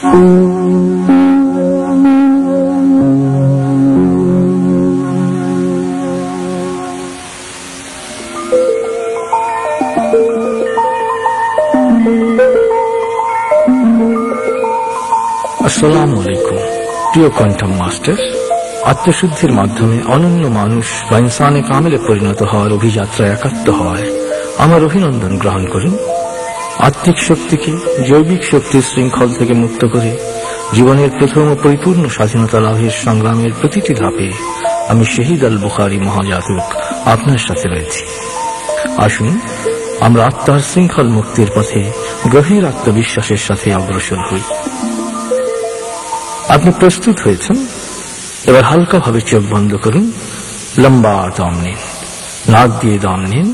আসসালামু আলাইকুম প্রিয় কণ্ঠম মাস্টার। আত্মশুদ্ধির মাধ্যমে অনন্য মানুষ বা ইনসানে কামেলে পরিণত হওয়ার অভিযাত্রায় একাত্ম হওয়ায় আমার অভিনন্দন গ্রহণ করুন। আত্মিক শক্তিকে জৈবিক শক্তির শৃঙ্খল থেকে মুক্ত করে জীবনের প্রথম ও পরিপূর্ণ স্বাধীনতা লাভের সংগ্রামের প্রতিটি ধাপে আমি শহীদ আল বুখারী মহাজাতক আপনার সাথে রয়েছি। আসুন আমরা আত্মার শৃঙ্খল মুক্তির পথে গভীর আত্মবিশ্বাসের সাথে অগ্রসর হই। আপনি প্রস্তুত হয়েছেন? এবার হালকাভাবে চোখ বন্ধ করুন, লম্বা দম নিন, নাক দিয়ে দম নিন,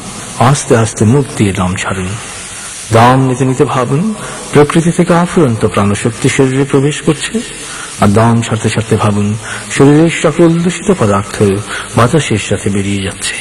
আস্তে আস্তে মুখ দিয়ে দম ছাড়ুন। দম নিতে নিতে ভাবুন প্রকৃতি থেকে আফুরন্ত প্রাণশক্তি শরীরে প্রবেশ করছে, আর দম ছাড়তে ছাড়তে ভাবুন শরীরের সকল দূষিত পদার্থ বাতাসের সাথে বেরিয়ে যাচ্ছে।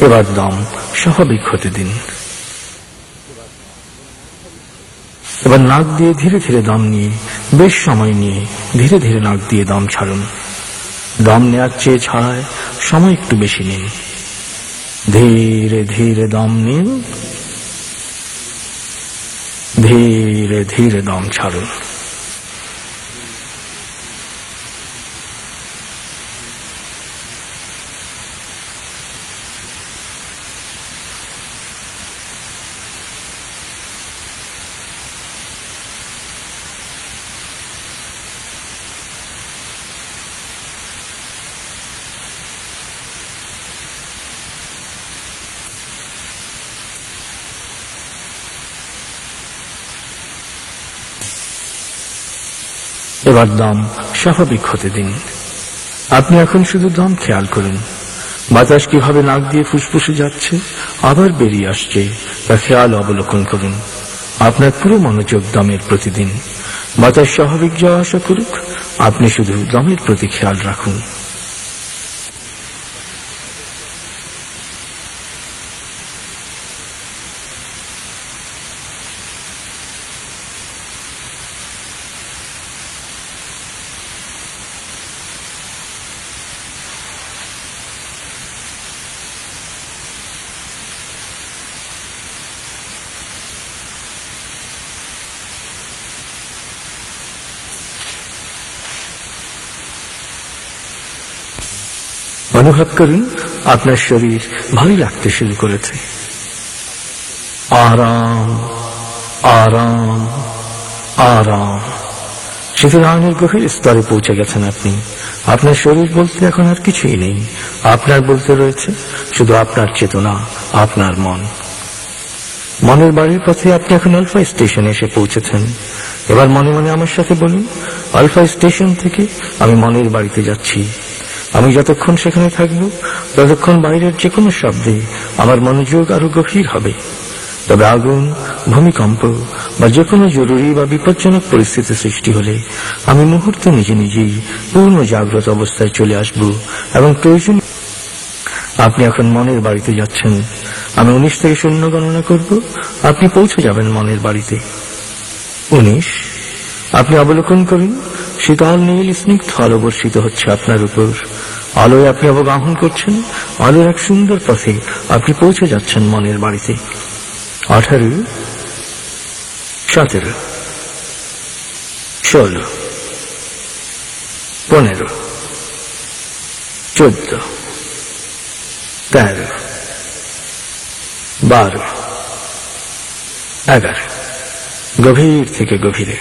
এবার দম স্বাভাবিক হতে দিন। এবার নাক দিয়ে ধীরে ধীরে দম নিয়ে বেশ সময় নিয়ে ধীরে ধীরে নাক দিয়ে দম ছাড়ুন। দম নেওয়ার চেয়ে ছাড়ায় সময় একটু বেশি নিন। ধীরে ধীরে দম নিন, ধীরে ধীরে দম ছাড়ুন। এবার দম স্বাভাবিক হতে দিন। আপনি এখন শুধু দম খেয়াল করুন, বাতাস কিভাবে নাক দিয়ে ফুসফুসে যাচ্ছে আবার বেরিয়ে আসছে তা খেয়াল অবলোকন করুন। আপনার পুরো মনোযোগ দমের প্রতি দিন। বাতাস স্বাভাবিক যাওয়া আসা করুক, আপনি শুধু দমের প্রতি খেয়াল রাখুন। অনুভব করুন আপনার শরীর ভারী লাগতে শুরু করেছে। আরাম আরাম আরাম শীতলায়নের গভীর স্তরে পৌঁছে গেছেন আপনি। আপনার শরীর বলতে এখন আর কিছুই নেই। আপনার বলতে রয়েছে শুধু আপনার চেতনা, আপনার মন। মনের বাড়ির পথে আপনি এখন আলফা স্টেশনে এসে পৌঁছেছেন। এবার মনে মনে আমার সাথে বলুন, আলফা স্টেশন থেকে আমি মনের বাড়িতে যাচ্ছি। আমি যতক্ষণ সেখানে থাকব ততক্ষণ বাইরের যে কোনো শব্দে আমার মনোযোগ আরো গভীর হবে। তবে আগুন, ভূমিকম্প বা যে কোনো জরুরি বা বিপজ্জনক পরিস্থিতি সৃষ্টি হলে আমি মুহূর্তে নিজে নিজেই পূর্ণ জাগ্রত অবস্থায় চলে আসব এবং প্রয়োজন। আপনি এখন মনের বাড়িতে যাচ্ছেন। আমি 19 থেকে 0 গণনা করব, আপনি পৌঁছে যাবেন মনের বাড়িতে। 19। আপনি অবলোকন করুন শীতল নীল স্নিগ্ধ আলো বর্ষিত হচ্ছে আপনার উপর। আলোয় আপনি অবগাহন করছেন। আলোর এক সুন্দর পথে আপনি পৌঁছে যাচ্ছেন মনের বাড়িতে। 18, 17, 16, 15, 14, 13, 12, 11। গভীর থেকে গভীরে।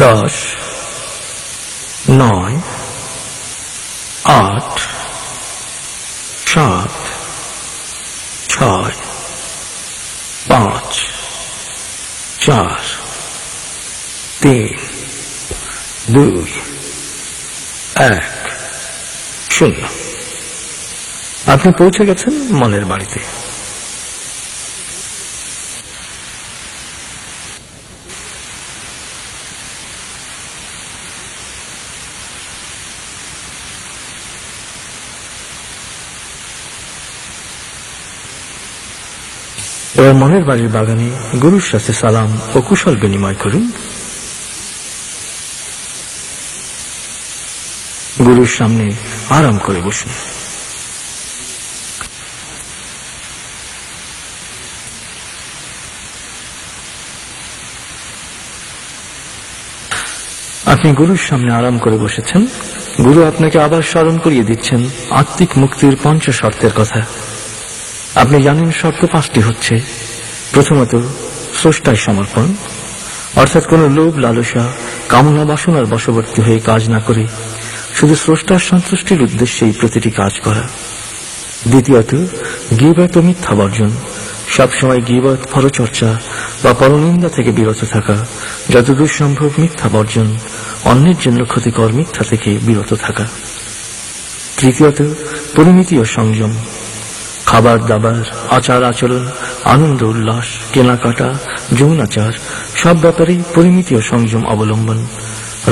10, 9, 8, 7, 6, 5, 4, 1 0। আপনি পৌঁছে গেছেন মনের বাড়িতে। এবার মনের বাড়ির বাগানে গুরুর সাথে সালাম ও কুশল বিনিময় করুন। গুরুর সামনে আরাম করে বসুন। আপনি গুরুর সামনে আরাম করে বসেছেন। গুরু আপনাকে আবার স্মরণ করিয়ে দিচ্ছেন আত্মিক মুক্তির 5 শর্তের কথা। আপনি জানেন শর্ত 5টি হচ্ছে: প্রথমত, স্রষ্টায় সমর্পণ, অর্থাৎ কোন লোভ লালসা কামনা বাসনার বশবর্তী হয়ে কাজ না করে শুধু স্রষ্টার সন্তুষ্টির উদ্দেশ্যেই প্রতিটি কাজ করা। দ্বিতীয়ত, গীবত ও মিথ্যা বর্জন, সবসময় গীবত, পরচর্চা বা পরনিন্দা থেকে বিরত থাকা, যতদূর সম্ভব মিথ্যা বর্জন, অন্যের জন্য ক্ষতিকর মিথ্যা থেকে বিরত থাকা। তৃতীয়ত, পরিমিতি ও সংযম, খাবার দাবার, আচার আচরণ, আনন্দ উল্লাস, কেনাকাটা, যৌনাচার সব ব্যাপারেই পরিমিতি ও সংযম অবলম্বন,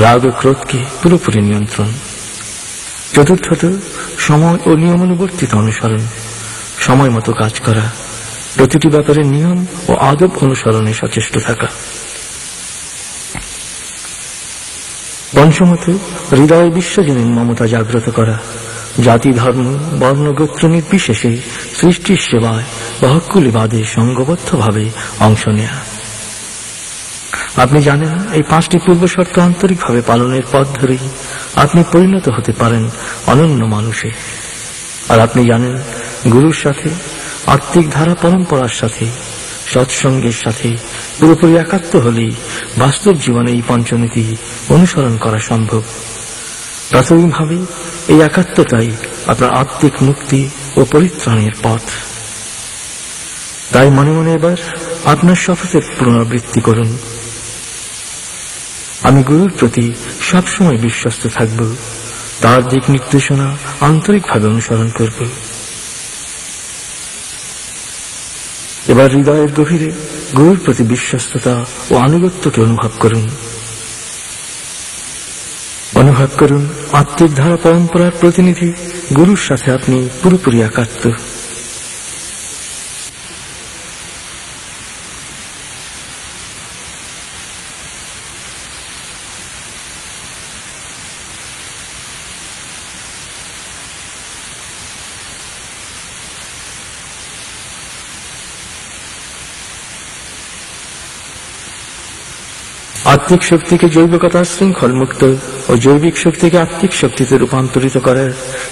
রাগ ও ক্রোধকে পুরোপুরি নিয়ন্ত্রণ। চতুর্থত, সময় ও নিয়মানুবর্তিত অনুসরণ, সময় মতো কাজ করা, প্রতিটি ব্যাপারে নিয়ম ও আদব অনুসরণে সচেষ্ট থাকা। পঞ্চমত, হৃদয়ে বিশ্বজনীন মমতা জাগ্রত করা, জাতি ধর্ম বর্ণ গোত্র নির্বিশেষে সৃষ্টির সেবায় বা হক্কুলিবাদে সঙ্গবদ্ধভাবে অংশ নেয়া। আপনি জানেন এই 5টি পূর্ব শর্ত আন্তরিকভাবে পালনের পথ ধরেই আপনি পরিণত হতে পারেন অনন্য মানুষে। আর আপনি জানেন গুরুর সাথে, আত্মিক ধারা পরম্পরার সাথে, সৎসঙ্গের সাথে পুরোপুরি একাত্ম হলেই বাস্তব জীবনে এই পঞ্চনীতি অনুসরণ করা সম্ভব। প্রাথমিকভাবে এই একাত্মতাই আপনার আত্মিক মুক্তি ও পরিত্রাণের পথ। তাই মনে মনে এবার আপনার শপথের পুনরাবৃত্তি করুন। আমি গুরুর প্রতি সবসময় বিশ্বস্ত থাকব, তার দিক নির্দেশনা আন্তরিকভাবে অনুসরণ করব। এবার হৃদয়ের গভীরে গুরুর প্রতি বিশ্বস্ততা ও আনুগত্যকে অনুভব করুন। অনুভব করুন আত্মিক ধারা পরম্পরার প্রতিনিধি গুরুর সাথে আপনি পুরোপুরি একাত্ম। আত্মিক শক্তিকে জৈবিকতার শৃঙ্খল মুক্ত ও জৈবিক শক্তিকে আত্মিক শক্তিতে রূপান্তরিত করার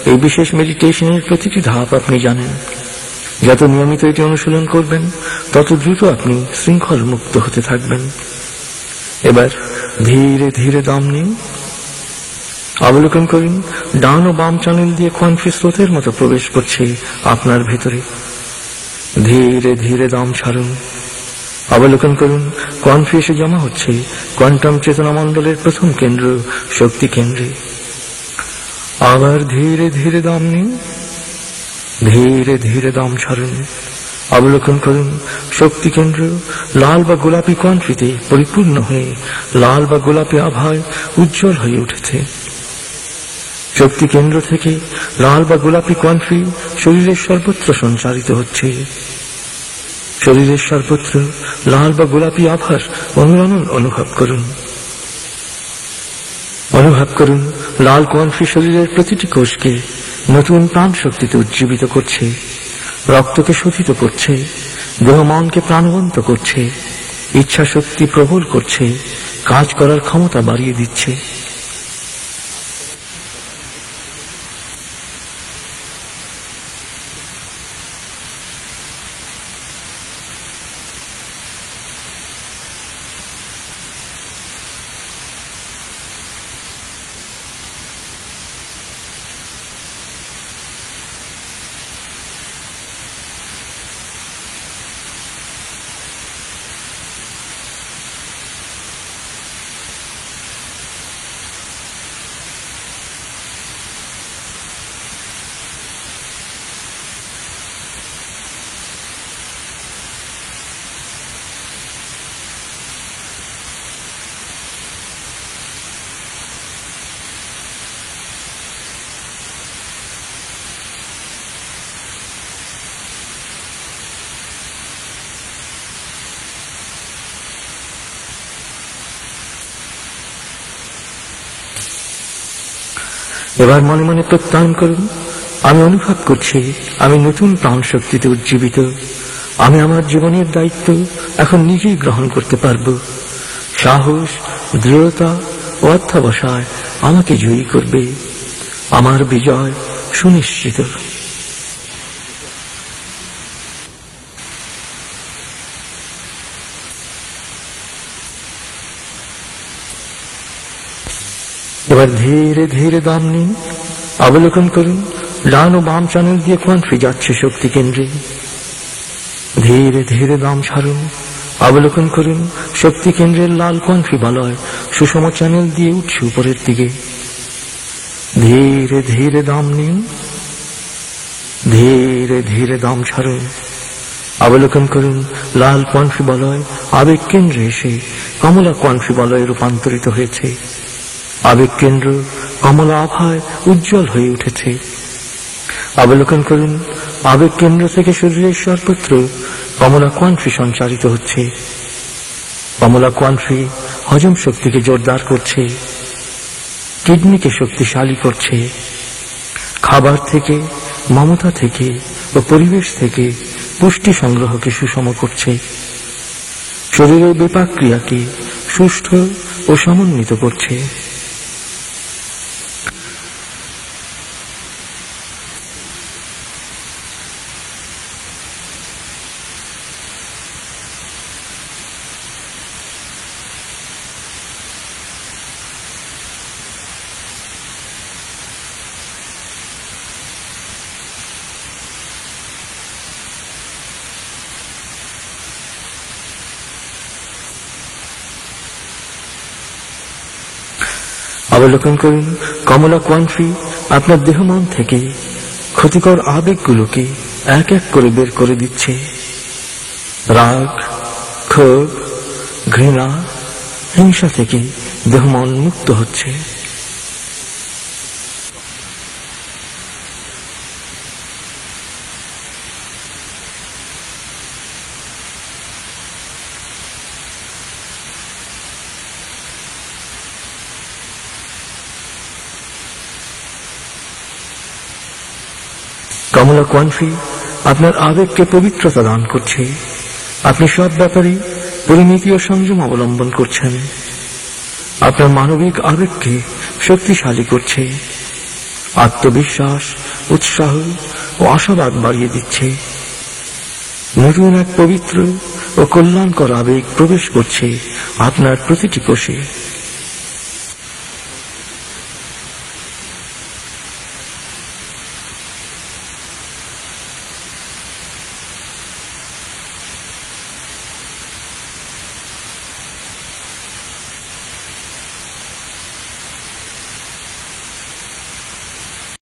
এই বিশেষ মেডিটেশনের প্রতিটি ধাপ আপনি জানেন। যত নিয়মিত এটি অনুশীলন করবেন তত দ্রুত আপনি শৃঙ্খল মুক্ত হতে থাকবেন। এবার ধীরে ধীরে দম নিন। অবলোকন করুন ডান ও বাম চ্যানেল দিয়ে কোয়ান্টাম স্রোতের মতো প্রবেশ করছে আপনার ভেতরে। ধীরে ধীরে দম ছাড়ুন। অবলোকন করুন কোয়ান্টাম এসে জমা হচ্ছে কোয়ান্টাম চেতনা মণ্ডলের প্রথম কেন্দ্র শক্তি কেন্দ্রে। আবার ধীরে ধীরে দম নিন। ধীরে ধীরে দম ছাড়ুন। অবলোকন করুন শক্তি কেন্দ্র লাল বা গোলাপি কোয়ান্টামে পরিপূর্ণ হয়ে লাল বা গোলাপি আভায় উজ্জ্বল হয়ে উঠেছে। শক্তি কেন্দ্র থেকে লাল বা গোলাপি কোয়ান্টাম শরীরের সর্বত্র সঞ্চারিত হচ্ছে। শরীরের সর্বত্র লাল বা গোলাপি আভার অনুরণন অনুভব করুন। অনুভব করুন লাল কোয়ান্টাম শরীরের প্রতিটি কোষকে নতুন প্রাণ শক্তিতে উজ্জীবিত করছে, রক্তকে শোধিত করছে, দেহ মনকে প্রাণবন্ত করছে, ইচ্ছা শক্তি প্রবল করছে, কাজ করার ক্ষমতা বাড়িয়ে দিচ্ছে। এবার মনে মনে প্রত্যয়ন করুন, আমি অনুভব করছি আমি নতুন প্রাণ শক্তিতে উজ্জীবিত। আমি আমার জীবনের দায়িত্ব এখন নিজেই গ্রহণ করতে পারব। সাহস, দৃঢ়তা ও অধ্যবসায় আমাকে জয়ী করবে। আমার বিজয় সুনিশ্চিত। এবার ধীরে ধীরে দম নিন। অবলোকন করুন, ডান ও বাম চ্যানেল দিয়ে কোয়ান্ট্রি যাচ্ছে শক্তি কেন্দ্রে। ধীরে ধীরে দম ছাড়ুন। অবলোকন করুন, শক্তি কেন্দ্রের লাল কোয়ান্ট্রি বলয় সুষম চ্যানেল দিয়ে উঠছে উপরের দিকে। ধীরে ধীরে দম নিন। ধীরে ধীরে দম ছাড়ুন। অবলোকন করুন, লাল কোয়ান্ট্রি বলয় আবেগ কেন্দ্রে এসে কমলা কোয়ান্ট্রি বলয়ে রূপান্তরিত হয়েছে। আবেগ কেন্দ্র কমলা আভায় উজ্জ্বল হয়ে উঠেছে। অবলোকন করুন, আবেগ কেন্দ্র থেকে শরীরের সর্বত্র কমলা কোয়ান্ট্রি সঞ্চারিত হচ্ছে। কমলা কোয়ান্ট্রি হজম শক্তিকে জোরদার করছে, কিডনিকে শক্তিশালী করছে, খাবার থেকে, মমতা থেকে ও পরিবেশ থেকে পুষ্টি সংগ্রহকে সুষম করছে, শরীরের বিপাক ক্রিয়াকে সুষ্ঠু ও সমন্বিত করছে। অবলোকন করুন, কমলা কোয়ান্ট্রি আপনার দেহ মন থেকে ক্ষতিকর আবেগগুলোকে এক এক করে বের করে দিচ্ছে। রাগ, ক্ষোভ, ঘৃণা, হিংসা থেকে দেহ মন মুক্ত হচ্ছে। কমলা কোয়ান্ট্রি আপনার আবেগকে পবিত্রতা দান করছে। আপনি সব ব্যাপারে পরিমিতি ও সংযম অবলম্বন করছেন। আপনার মানবিক আবেগকে শক্তিশালী করছে, আত্মবিশ্বাস, উৎসাহ ও আশাবাদ বাড়িয়ে দিচ্ছে। নতুন এক পবিত্র ও কল্যাণকর আবেগ প্রবেশ করছে আপনার প্রতিটি কোষে।